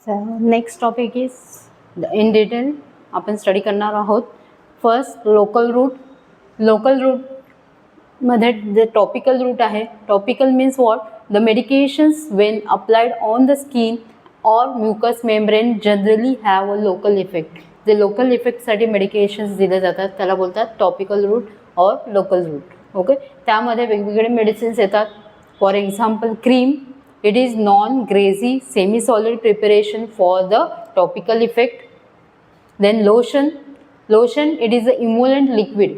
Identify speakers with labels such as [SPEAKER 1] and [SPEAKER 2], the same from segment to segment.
[SPEAKER 1] So next topic is in detail आपण study करणार आहोत. First local route. Local route मध्ये जे टॉपिकल रूट आहे. Topical means what? The medications when applied on the skin और mucus membrane generally have a local effect. जे local इफेक्टसाठी medications दिले जातात त्याला बोलतात टॉपिकल रूट और लोकल रूट. ओके, त्यामध्ये वेगवेगळे मेडिसिन्स येतात. For example cream. It is non-greasy semi-solid preparation for the topical effect. Then lotion. Lotion it is a emollient liquid.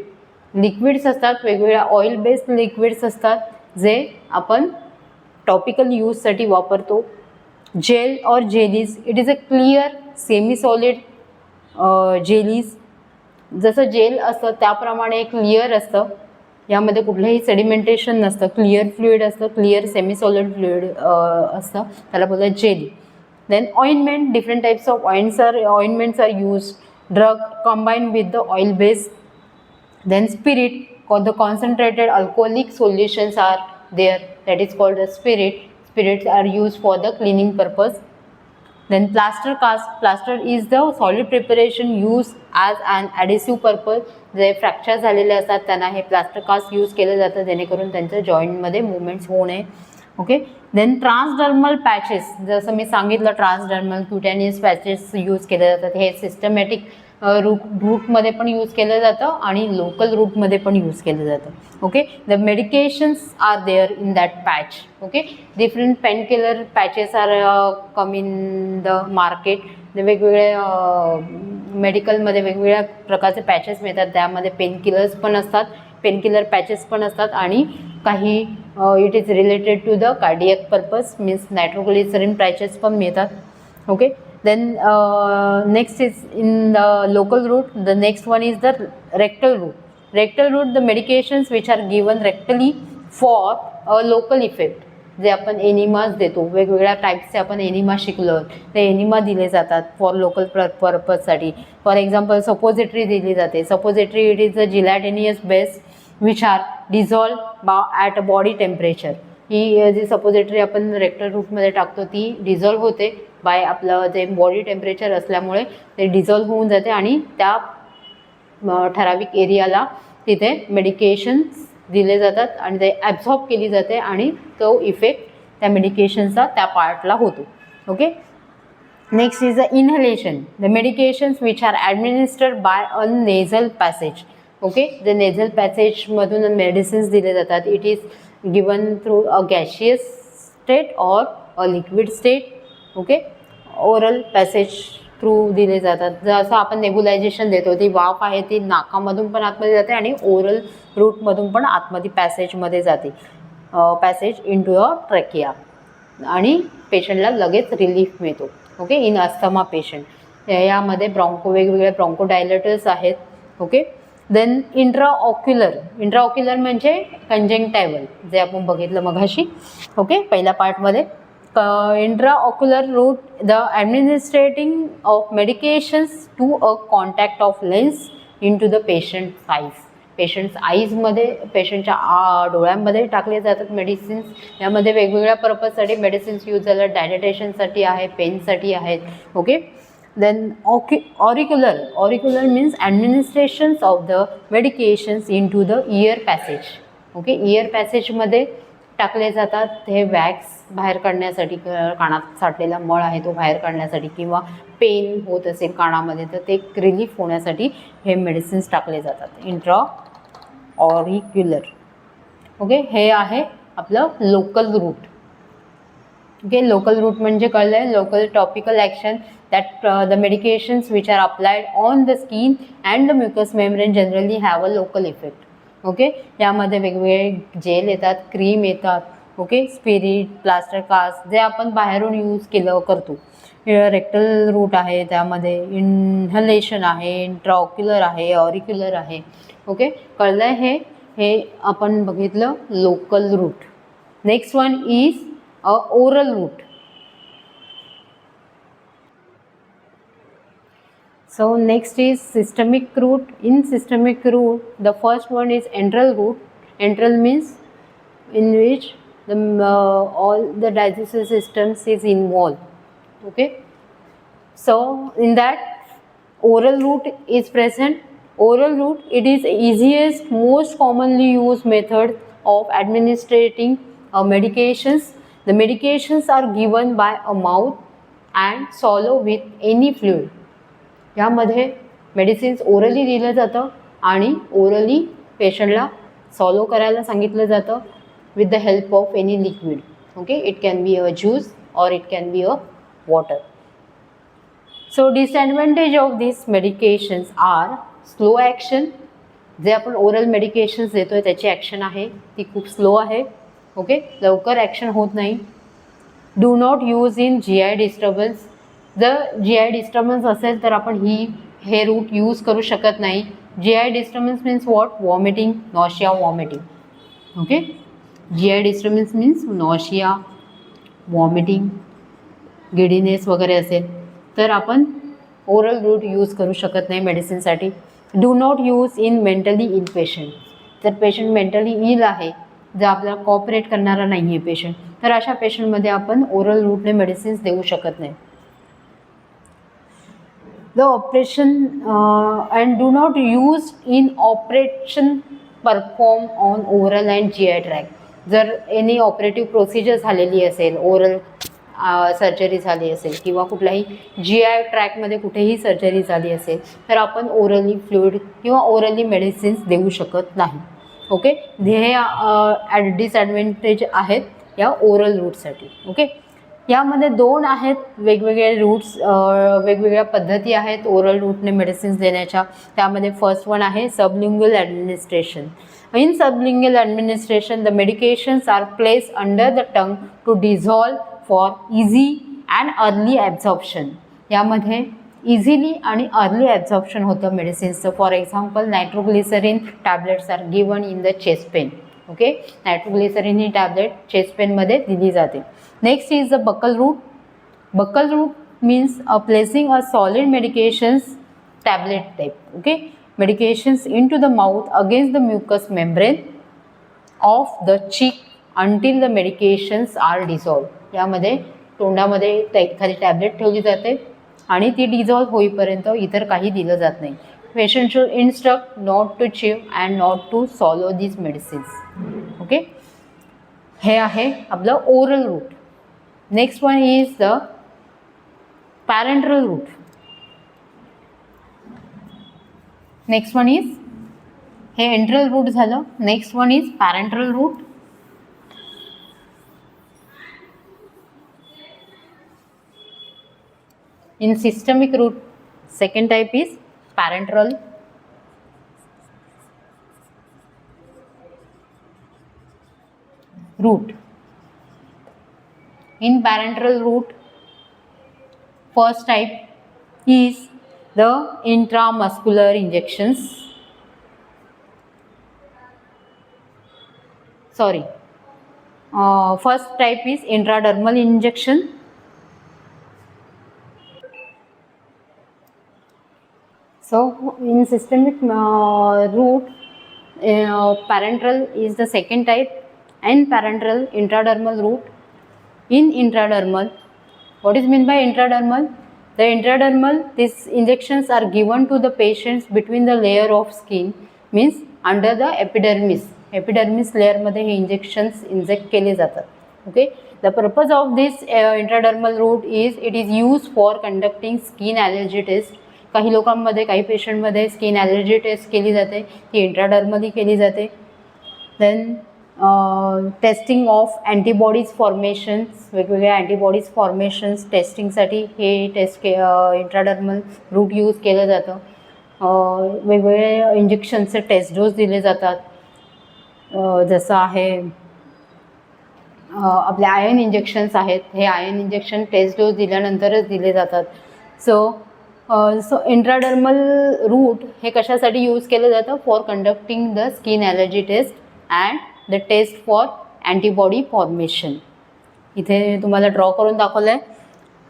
[SPEAKER 1] Liquids असतात, वेगवेगळ्या ऑइल बेस्ड लिक्विड्स असतात जे आपण टॉपिकल यूजसाठी वापरतो. Gel or jellies. It is a clear semi solid jellies. जसं gel असतं त्याप्रमाणे clear असतं. यामध्ये कुठलंही सेडिमेंटेशन नसतं. क्लिअर फ्लुइड असतं, क्लिअर सेमी सॉलिड फ्लुइड असतं, त्याला बोलतात jelly. Then ointment. Different types of ointments are use. Drug combined with the oil base. Then spirit. The concentrated alcoholic solutions are there, that is called the spirit. Spirits are used for the cleaning purpose. Then plaster cast. Plaster is the solid preparation used as an adhesive purpose. जे fracture झालेले असतात त्यांना हे plaster caste use केलं जातं जेणेकरून त्यांच्या जॉईंटमध्ये movements होऊ नये. ओके. Then transdermal patches. जसं मी सांगितलं ट्रान्सडर्मल क्युटॅनियस पॅचेस यूज केले जातात. हे सिस्टमॅटिक रूटमध्ये पण यूज केलं जातं आणि लोकल रूटमध्ये पण यूज केलं जातं. Okay. The medications are there in that patch. Okay. Different painkiller patches are come in the market. वेगवेगळ्या मेडिकलमध्ये वेगवेगळ्या प्रकारचे पॅचेस मिळतात. त्यामध्ये पेनकिलर्स पण असतात, पेनकिलर पॅचेस पण असतात आणि काही it is related to the cardiac purpose means nitroglycerin patches पण मिळतात. Okay. Then next is in the local route. The next one is the rectal route. Rectal route, the medications which are given rectally for a local effect. जे आपण एनिमाज देतो, वेगवेगळ्या टाईप्सचे आपण enema शिकलो, ते enema दिले जातात फॉर लोकल पर्पजसाठी. फॉर एक्झाम्पल सपोजिटरी दिली जाते. Suppository it is a gelatinous base which are dissolve at a body temperature. ही जी सपोजिटरी आपण रेक्टल रूटमध्ये टाकतो ती डिझॉल्व होते बाय आपलं जे बॉडी टेम्परेचर असल्यामुळे ते डिझॉल्व होऊन जाते आणि त्या ठराविक एरियाला तिथे मेडिकेशन्स दिले जातात आणि ते ॲब्झॉर्ब केली जाते आणि तो इफेक्ट त्या मेडिकेशनचा त्या पार्टला होतो. Okay. Next is the inhalation. The medications which are administered by a nasal passage. Okay. जे नेझल पॅसेजमधून मेडिसिन्स दिले जातात. It is given through a gaseous state और a liquid state. Okay. Oral passage through दिले जातात. जसं आपण नेबुलायझेशन देतो, ती वाफ आहे ती नाकामधून पण आतमध्ये जाते आणि ओरल रूटमधून पण आतमध्ये पॅसेजमध्ये जाते. पॅसेज इंटू अ ट्रॅकिया आणि पेशंटला लगेच रिलीफ मिळतो. ओके. इन अस्थमा पेशंट यामध्ये वेगवेगळे ब्रॉन्कोडायलेटर्स आहेत. ओके. Then intraocular. इंट्राऑक्युलर म्हणजे कंजंक्टायव्हल जे आपण बघितलं मघाशी. ओके. पहिल्या पार्टमध्ये intraocular route, the administrating of medications to a contact of lens into the patient's eyes. Patients आईजमध्ये, पेशंटच्या डोळ्यांमध्ये टाकले जातात मेडिसिन्स. यामध्ये वेगवेगळ्या पर्पजसाठी मेडिसिन्स यूज झाल्या. डायलेटेशनसाठी आहे, पेनसाठी आहेत. Okay. Then auricular. Auricular means administrations of the medications into the ear passage. Okay. Ear पॅसेजमध्ये टाकले जातात. हे वॅक्स बाहेर काढण्यासाठी, कानात साठलेला मळ आहे तो बाहेर काढण्यासाठी किंवा पेन होत असेल कानामध्ये तर ते रिलीफ होण्यासाठी हे मेडिसिन्स टाकले जातात. Intra auricular. ओके. हे आहे आपलं local route. Okay. Local route म्हणजे कळलं आहे. Local topical action that the medications which are applied on the skin and the mucous membrane generally have a local effect. Okay. यामध्ये वेगवेगळे जेल येतात, cream येतात. ओके. स्पिरिट, प्लास्टर कास्ट जे आपण बाहेरून यूज करतो. रेक्टल रूट आहे, त्यामध्ये इनहलेशन आहे, इंट्राऑक्युलर आहे, ऑरिक्युलर आहे. ओके. कळलं आहे. हे आपण बघितलं local route. Next one is a oral route. So next is systemic route. In systemic route, the first one is enteral route. Enteral means in which the all the digestive systems is involved. Okay. So in that oral route is present. Oral route, it is easiest, most commonly used method of administrating medications. The medications are given by a mouth and swallow with any fluid. यामध्ये medicines orally दिलं जातं आणि orally पेशंटला swallow करायला सांगितलं जातं with the help of any liquid. Okay, it can be a juice और it can be a water. So disadvantage of this medications are slow action. जे आपण ओरल मेडिकेशन्स देतो आहे त्याची ॲक्शन आहे ती खूप स्लो आहे. ओके, लवकर ॲक्शन होत नाही. Do not use in GI disturbance. जर GI डिस्टर्बन्स असेल तर आपण हे रूट यूज करू शकत नाही. GI disturbance means what? Vomiting, nausea, vomiting. Okay, GI disturbance means nausea, vomiting, giddiness वगैरे असेल तर आपण ओरल रूट यूज करू शकत नाही मेडिसिनसाठी. Do not use in mentally ill patient. जर पेशंट मेंटली इल आहे, जर आपल्याला कॉपरेट करणारा नाही आहे पेशंट, तर अशा पेशंटमध्ये आपण ओरल रूटने मेडिसिन्स देऊ शकत नाही. The operation and do not use in operation perform on oral and GI track. जर एनी ऑपरेटिव्ह प्रोसिजर झालेली असेल, ओरल सर्जरी झाली असेल किंवा कुठल्याही GI ट्रॅकमध्ये कुठेही सर्जरी झाली असेल तर आपण ओरली फ्लुइड किंवा ओरली मेडिसिन्स देऊ शकत नाही. ओके, हे डिसॲडव्हान्टेज आहेत या ओरल रूटसाठी. ओके, यामध्ये दोन आहेत वेगवेगळे रूट्स, वेगवेगळ्या पद्धती आहेत ओरल रूटने मेडिसिन्स देण्याच्या. त्यामध्ये फर्स्ट वन आहे सबलिंग्युअल administration. In sublingual administration, the medications are placed under the tongue to dissolve for easy and early absorption. यामध्ये इझिली आणि अर्ली ॲब्झॉर्प्शन होतं मेडिसिन्सचं. For example nitroglycerin tablets are given in the chest pain. Okay, nitroglycerin ही tablet chest पेनमध्ये दिली जाते. Next is the buccal route. Buccal route means placing a solid medications tablet type. Okay, medications into the mouth against the mucous membrane of the cheek until the medications are dissolved. यामध्ये तोंडामध्ये एखादी tablet ठेवली जाते आणि ती dissolve होईपर्यंत इतर काही दिलं जात नाही. Patient should instruct not to chew and not to swallow this medicines. Okay, हे आहे आपलं oral route. Next one is the parenteral route. Next one is, हे एंट्रल रूट झालं. Next one is parenteral route. In systemic route second type is parenteral. Route. In parenteral route first type is the intramuscular injections. First type is intradermal injection. So in systemic route, parenteral is the second type and parenteral intradermal route. In intradermal, what is meant by intradermal? The intradermal, these injections are given to the patients between the layer of skin, means under the epidermis. Epidermis layer मध्ये हे injections inject केले जातात. Okay, the purpose of this intradermal route is it is used for conducting skin allergy test. काही लोकांमध्ये, काही पेशंटमध्ये skin allergy taste केली जाते, ती इंट्राडर्मली केली जाते. Then testing of antibodies formations, वेगवेगळ्या अँटीबॉडीज फॉर्मेशन्स टेस्टिंगसाठी हे टेस्ट इंट्राडर्मल रूट यूज केलं जातं. वेगवेगळे इंजेक्शनचे टेस्ट डोस दिले जातात. जसं आहे आपले आयर्न इंजेक्शन्स आहेत, हे आयर्न इंजेक्शन टेस्ट डोस दिल्यानंतरच दिले जातात. सो इंट्राडर्मल रूट हे कशासाठी यूज केलं जातं? For conducting the skin allergy test and the test for antibody formation. इथे तुम्हाला ड्रॉ करून दाखवलं आहे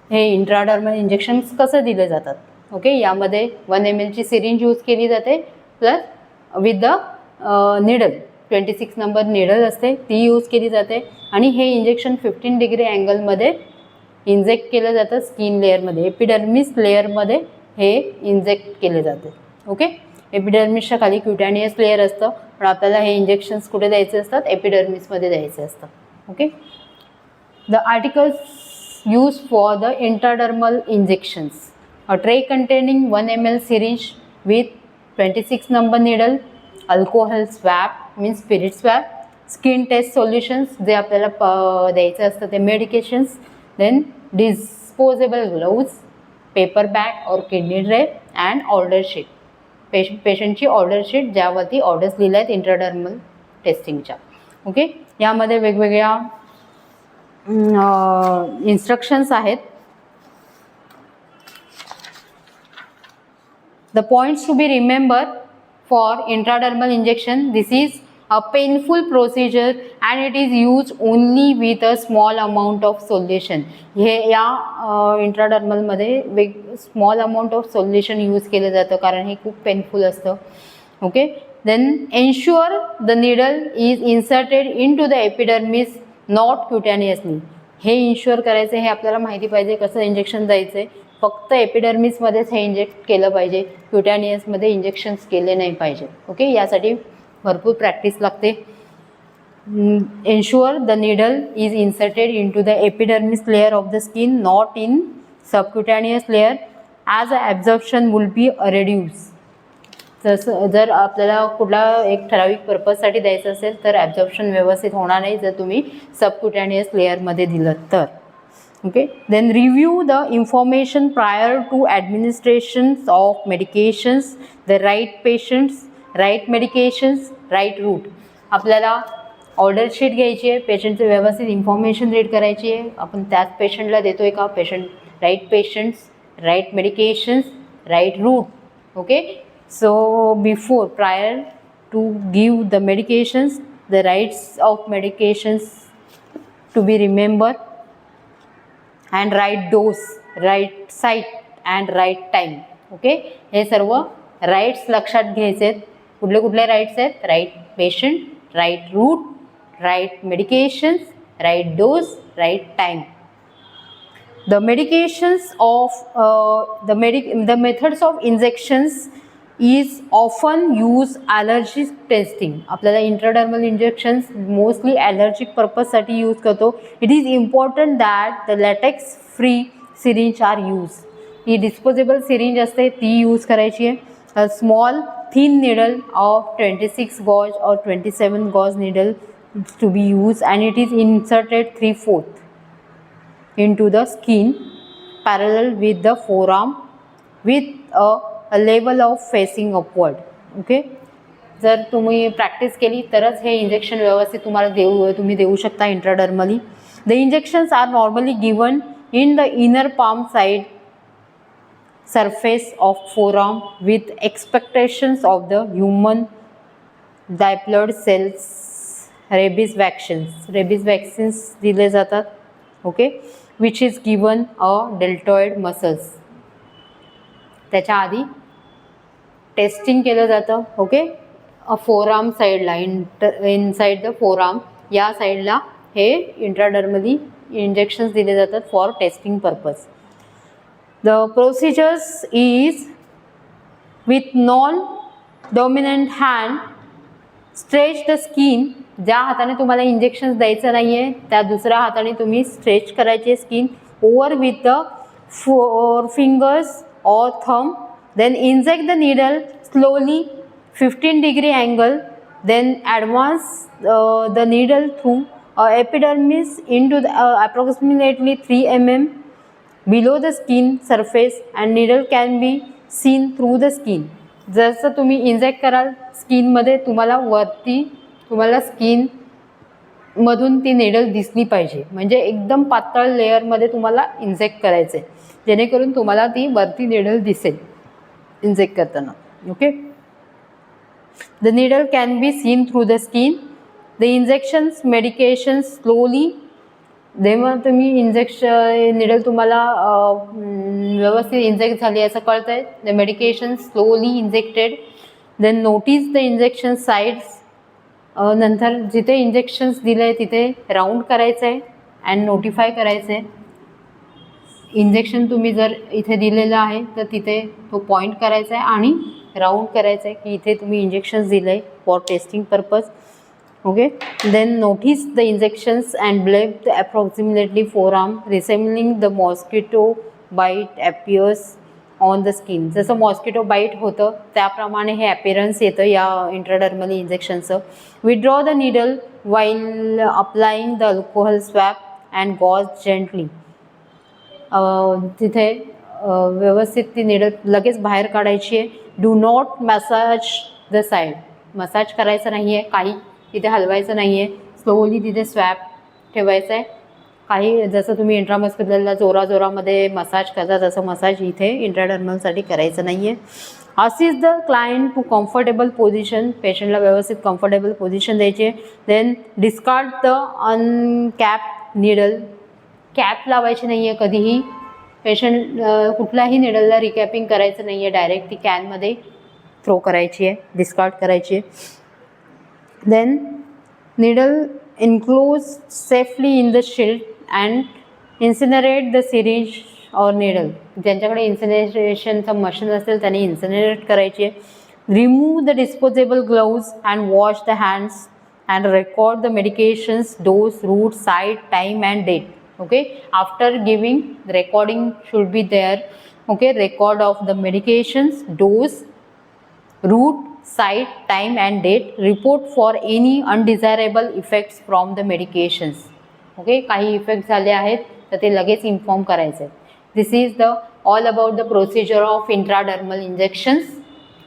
[SPEAKER 1] हे इंट्राडर्मल इंजेक्शन्स कसं दिले जातात. ओके, यामध्ये 1 ml ची सिरिंज यूज केली जाते plus with the needle 26 number needle असते ती यूज केली जाते आणि हे इंजेक्शन 15 डिग्री अँगलमध्ये इंजेक्ट केलं जातं स्किन लेअरमध्ये, एपिडर्मिस लेअरमध्ये हे इंजेक्ट केले जाते. ओके, एपिडर्मिसच्या खाली क्युटॅनियस लेअर असतं, पण आपल्याला हे इंजेक्शन्स कुठे द्यायचे असतात, एपिडर्मिसमध्ये द्यायचे असतात. ओके, the articles use for the intradermal injections, a tray containing 1 ml syringe with 26 number needle, alcohol swab means spirit swab, skin test solutions जे आपल्याला द्यायचं असतं ते medications, then disposable gloves, paper bag और kidney tray and order sheet, पेशंटची order sheet ज्यावरती orders लिहिल्या आहेत इंट्राडर्मल टेस्टिंगच्या. ओके, यामध्ये वेगवेगळ्या इन्स्ट्रक्शन्स आहेत. The points to be remembered for intradermal injection: this is a painful procedure and it is used only with a small amount of solution. हे या इंट्राडर्मलमध्ये small amount of solution use केलं जातं कारण हे खूप पेनफुल असतं. Okay, then ensure the needle is inserted into the epidermis not cutaneously. हे इन्श्युअर करायचं, हे आपल्याला माहिती पाहिजे कसं इंजेक्शन द्यायचं आहे. फक्त एपिडर्मिसमध्येच हे इंजेक्ट केलं पाहिजे, क्युटॅनियसमध्ये इंजेक्शन्स केले नाही पाहिजे. ओके, यासाठी भरपूर प्रॅक्टिस लागते. Ensure the needle is inserted into the epidermis layer of the skin not in subcutaneous layer as a absorption will be reduce. जसं जर आपल्याला कुठला एक ठराविक पर्पजसाठी द्यायचं असेल तर ॲब्झॉर्प्शन व्यवस्थित होणार नाही जर तुम्ही सबक्युटॅनियस लेअरमध्ये दिलं तर. Okay, then review the information prior to administrations of medications, the right patients, right medications, right route. आपल्याला ऑर्डर शीट घ्यायची आहे, पेशंटचं व्यवस्थित इन्फॉर्मेशन रीड करायची आहे, आपण त्याच पेशंटला देतोय का, right patients, right medications, right route. Okay, so before prior to give the medications, the rights of medications to be remember, and right dose, right site and right time. Okay, हे सर्व rights लक्षात घ्यायचे आहेत. कुठले कुठले rights आहेत, right patient, right route, right medications, right dose, right time. The medications of the methods of injections is often use allergy testing. आपल्याला intradermal injections mostly allergic पर्पजसाठी यूज करतो. It is important that the latex free syringe are use. ही disposable syringe असते ती use करायची आहे. A small thin needle of 26 gauge और 27 gauge needle to be use and it is inserted 3/4 into the skin parallel with the forearm with a level of facing upward. Okay, जर तुम्ही practice केली तरच हे injection व्यवस्थित तुम्ही देऊ शकता intradermally. The injections are normally given in the inner palm side surface of forearm with expectations of the human diploid cells. Rabies vaccines दिले जातात. Okay, which is given a deltoid muscles. त्याच्या आधी testing केलं जातं. Okay, forearm साईडला, inside the forearm या साईडला हे इंट्राडर्मली इंजेक्शन्स दिले जातात for testing purpose. The procedures is with non dominant hand stretch the skin. ज्या हाताने तुम्हाला इंजेक्शन्स द्यायचं नाही आहे त्या दुसऱ्या हाताने तुम्ही स्ट्रेच करायचे skin over with the four fingers or thumb, then inject the needle slowly 15 degree angle, then advance the needle through epidermis into the approximately 3 mm below the skin surface and needle can be seen through the skin. जसं तुम्ही inject कराल स्किनमध्ये तुम्हाला skin मधून ती needle दिसली पाहिजे, म्हणजे एकदम पातळ लेअरमध्ये तुम्हाला इंजेक्ट करायचे जेणेकरून तुम्हाला ती वरती नेडल दिसेल इंजेक्ट करताना. Okay, the needle can be seen through the skin. The injections medications slowly. जेव्हा तुम्ही नेडल तुम्हाला व्यवस्थित इंजेक्ट झाली असं कळतं आहे, the medication slowly injected. Then notice the injection sides. नंतर जिथे इंजेक्शन्स दिले आहे तिथे राऊंड करायचं आहे अँड नोटिफाय करायचं आहे. इंजेक्शन तुम्ही जर इथे दिलेलं आहे तर तिथे तो पॉईंट करायचा आहे आणि राऊंड करायचं आहे की इथे तुम्ही इंजेक्शन्स दिलं आहे for testing purpose. Okay. Then notice the injections and blade approximately forearm resembling the mosquito bite appears on the skin. जसं मॉस्किटो बाईट होतं त्याप्रमाणे हे ॲपियरन्स येतं या इंट्राडर्मल इंजेक्शनचं. Withdraw the needle while applying the alcohol swab and gauze gently. तिथे व्यवस्थित ती निडल लगेच बाहेर काढायची आहे. Do not massage the side. Massage करायचं नाही आहे, काही तिथे हलवायचं नाही आहे. स्लोली तिथे स्वॅब ठेवायचं आहे. काही जसं तुम्ही इंट्रामस्क्युलरला जोरामध्ये मसाज करता तसं मसाज इथे इंट्राडर्मलसाठी करायचं नाही आहे. Assist the client to comfortable position. पेशंटला व्यवस्थित कम्फर्टेबल पोझिशन द्यायची आहे. Then discard the uncap needle. Cap लावायची नाही आहे कधीही. पेशंट कुठल्याही निडलला रिकॅपिंग करायचं नाही आहे, डायरेक्ट ती कॅनमध्ये थ्रो करायची आहे, डिस्कार्ड करायची आहे. Then needle enclose safely in the shield and incinerate the syringe और निडल. ज्यांच्याकडे इन्सिनरेशनचं मशीन असेल त्याने इन्सिनरेट करायची आहे. Remove the disposable gloves and wash the hands and record the medications dose route site time and date. Okay, after giving the recording should be there. Okay, record of the medications, dose, route, site, time and date. Report for any undesirable effects from the medications. Okay, काही effect झाले आहेत तर ते लगेच inform करायचे. This is the all about the procedure of intradermal injections.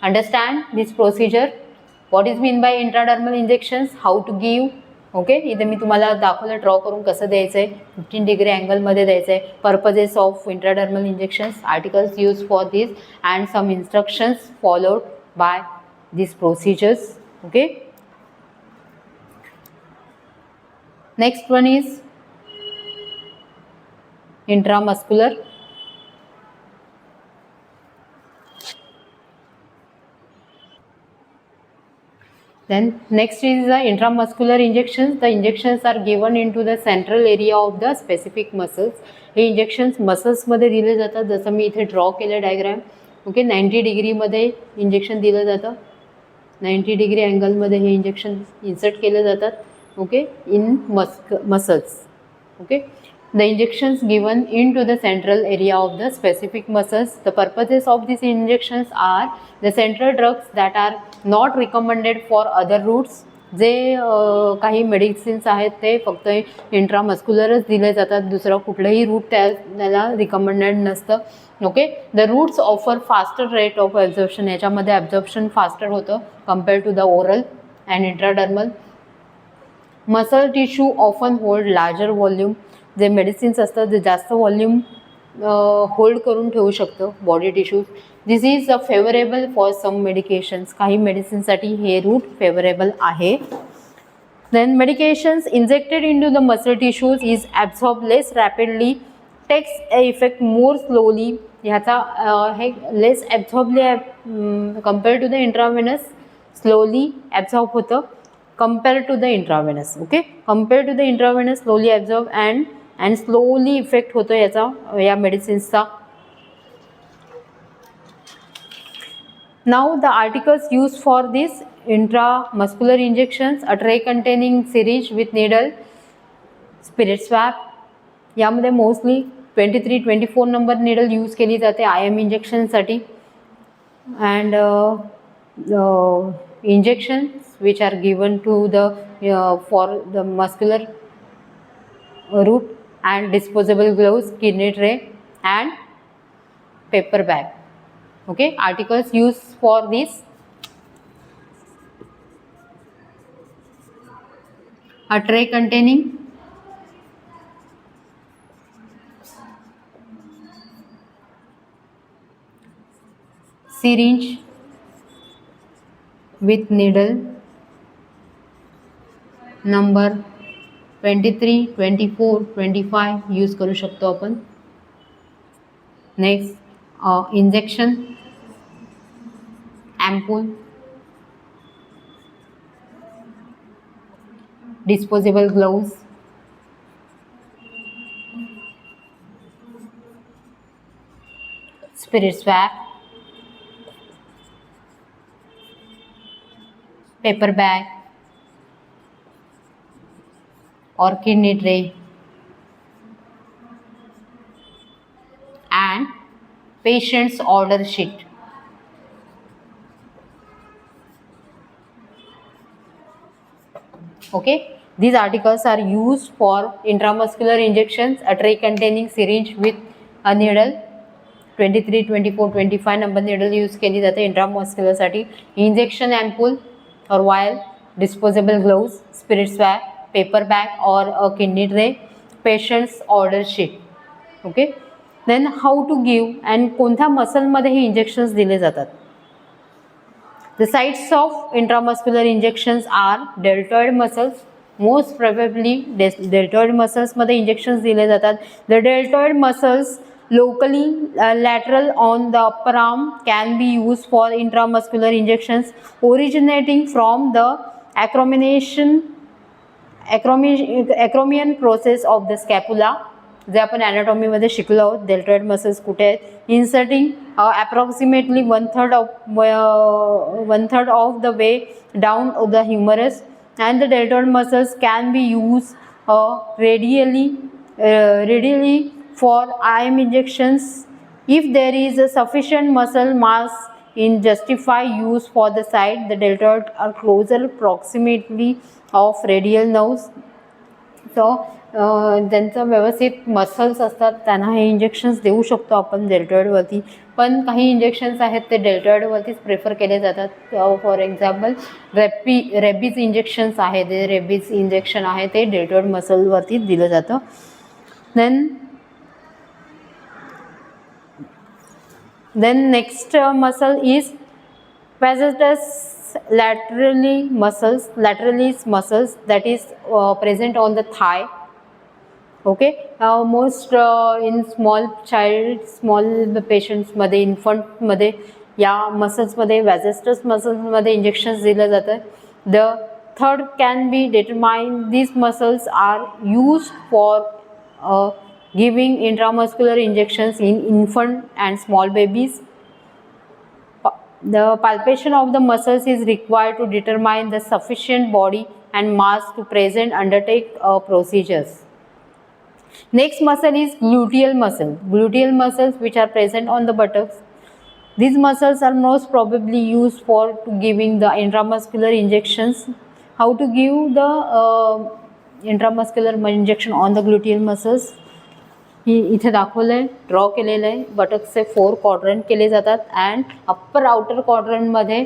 [SPEAKER 1] Understand this procedure. What is mean by intradermal injections, how to give. Okay, इथे मी तुम्हाला दाखवलं ड्रॉ करून कसं द्यायचं आहे. 15 डिग्री अँगलमध्ये द्यायचं आहे. Purposes of intradermal injections, articles use for this and some instructions followed by this procedures. Okay. Next one is intramuscular. Then next is the intramuscular injections. The injections are given into the central area of the specific muscles. हे injections मसल्समध्ये दिले जातात, जसं मी इथे draw केलं diagram. Okay, 90 डिग्रीमध्ये injection दिलं जातं. 90 degree अँगलमध्ये हे इंजेक्शन इन्सर्ट केले जातात. Okay, in muscles. Okay. The injections given into the central area of the specific muscles. The purposes of these injections are the central drugs that are not recommended for other routes. जे काही medicines आहेत ते फक्त इंट्रामस्क्युलरच दिले जातात, दुसरं कुठलंही route त्याला रिकमेंडेड नसतं. Okay. The routes offer faster rate of absorption. याच्यामध्ये ॲब्झॉर्प्शन फास्टर होतं compare to the oral and intradermal. Muscle tissue often hold larger volume. जे मेडिसिन्स असतात जे जास्त व्हॉल्यूम होल्ड करून ठेवू शकतं body tissues. This is favourable for some medications. काही मेडिसिनसाठी हे रूट फेवरेबल आहे. Then medications injected into the muscle tissues is absorb less rapidly, takes a effect more slowly. ह्याचा हे less absorbly compare to the intravenous. Slowly absorb होतं compare to the intravenous. Okay, compare to the intravenous slowly absorb and slowly effect होतो याचा, या मेडिसिन्सचा. Now the articles use for this intramuscular injections. A tray containing syringe with needle, spirit swab. यामध्ये mostly 23-24 number needle use केली जाते IM इंजेक्शनसाठी. And injections which are given to the for the muscular root and disposable gloves, kidney tray and paper bag. Okay, articles used for this. A tray containing syringe with needle number 23, 24, 25 use करू शकतो आपण. Next injection ampoule, disposable gloves, spirit swab, paper bag or kidney tray, and patient's order sheet. Okay, these articles are used for intramuscular injections. A tray containing syringe with a needle 23, 24, 25 number needle use केली जाते intramuscular साठी. Injection ampoule or vial, disposable gloves, spirit swab, paper bag or a kidney tray, patient's order sheet. Okay, then how to give and कोणत्या muscle मध्ये हे injections दिले जातात. The sites of intramuscular injections are deltoid muscles. Most probably deltoid muscles मध्ये injections दिले जातात. The deltoid muscles locally lateral on the upper arm can be used for intramuscular injections originating from the acromion process of the scapula. जे आपण anatomy मध्ये शिकलो आहोत. deltoid muscles कुठे आहेत. Inserting approximately one third of the way down the humerus, and the deltoid muscles can be used radially for IM injections if there is a sufficient muscle mass in justify use for the site. The deltoid are closer proximity of radial nerves. So ज्यांचं व्यवस्थित muscles असतात त्यांना हे injections देऊ शकतो आपण डेल्टॉइडवरती. पण काही इंजेक्शन्स आहेत ते डेल्टॉइडवरतीच प्रेफर केले जातात. फॉर एक्झाम्पल रेबीज इंजेक्शन्स आहे, ते रेबीज इंजेक्शन आहे ते डेल्टॉइड मसलवरती दिलं जातं. then next muscle is vastus lateralis muscles that is present on the thigh. Okay, most in small patients मध्ये, infant मध्ये या मसल्स मध्ये vastus muscles मध्ये इंजेक्शन्स दिले जातात. The third can be determined. These muscles are used for giving intramuscular injections in infant and small babies. The palpation of the muscles is required to determine the sufficient body and mass to present undertake procedures. Next muscle is gluteal muscle. Gluteal muscles which are present on the buttocks. These muscles are most probably used for giving the intramuscular injections. How to give the intramuscular injection on the gluteal muscles? इथे दाखवलं आहे, draw केलेलं आहे. बटक्सचे 4 quadrant केले जातात and upper outer क्वाड्रंटमध्ये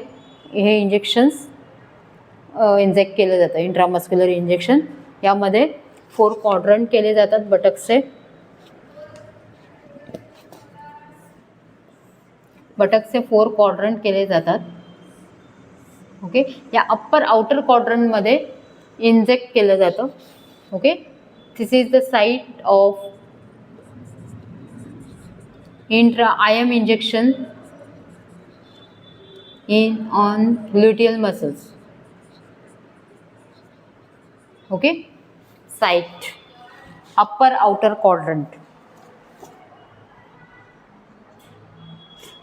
[SPEAKER 1] हे injections inject केलं जातं. इंट्रामस्क्युलर इंजेक्शन यामध्ये 4 क्वाड्रंट केले जातात बटक्सचे. बटक्सचे 4 क्वाड्रंट केले जातात. ओके, या अप्पर आउटर क्वाड्रंटमध्ये इंजेक्ट केलं जातं. Okay, this is the site of IM injection on gluteal muscles. Okay, site upper outer quadrant.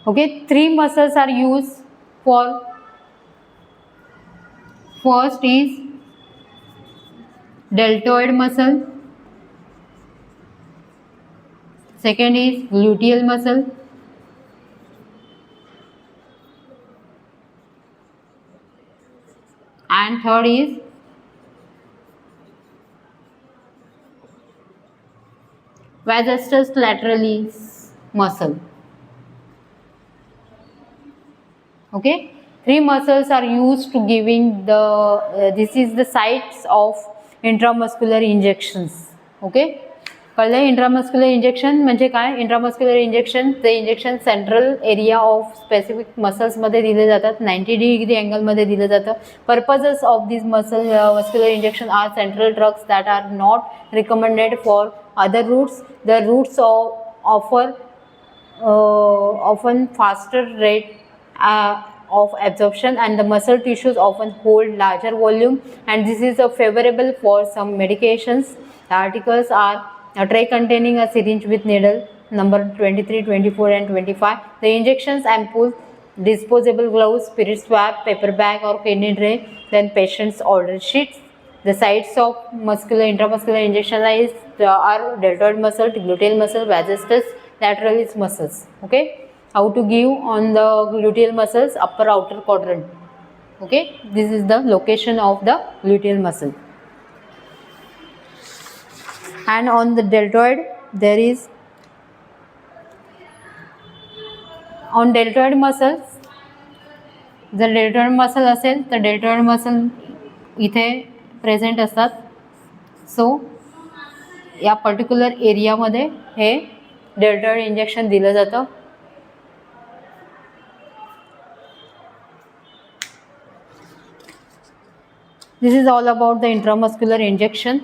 [SPEAKER 1] Okay, 3 muscles are used for. First is deltoid muscle. Second is gluteal muscle. And third is vastus lateralis muscle. Okay, 3 muscles are used to giving the this is the sites of intramuscular injections. Okay, कळलं. Intramuscular injection म्हणजे काय. Intramuscular injection ते injection central area of specific मसल्समध्ये दिले जातात. 90 degree अँगलमध्ये दिलं जातं. Purposes of this muscular injection are central drugs that are not recommended for other routes. The routes offer often faster rate of absorption and the muscle tissues often hold larger volume, and this is favorable for some medications. The articles are a tray containing a syringe with needle number 23, 24 and 25. The injections, ampoules, disposable gloves, spirit swab, paper bag or kidney tray, then patient's order sheets. The sites of muscular, intramuscular injection are deltoid muscle, gluteal muscle, vastus, lateralis muscles. Okay, how to give on the gluteal muscles, upper outer quadrant. Okay, this is the location of the gluteal muscle. And on the deltoid there is, on deltoid muscles, जर deltoid muscle असेल तर deltoid muscle इथे present असतात. So या particular एरियामध्ये हे deltoid injection दिलं जातं. This is all about the intramuscular injection.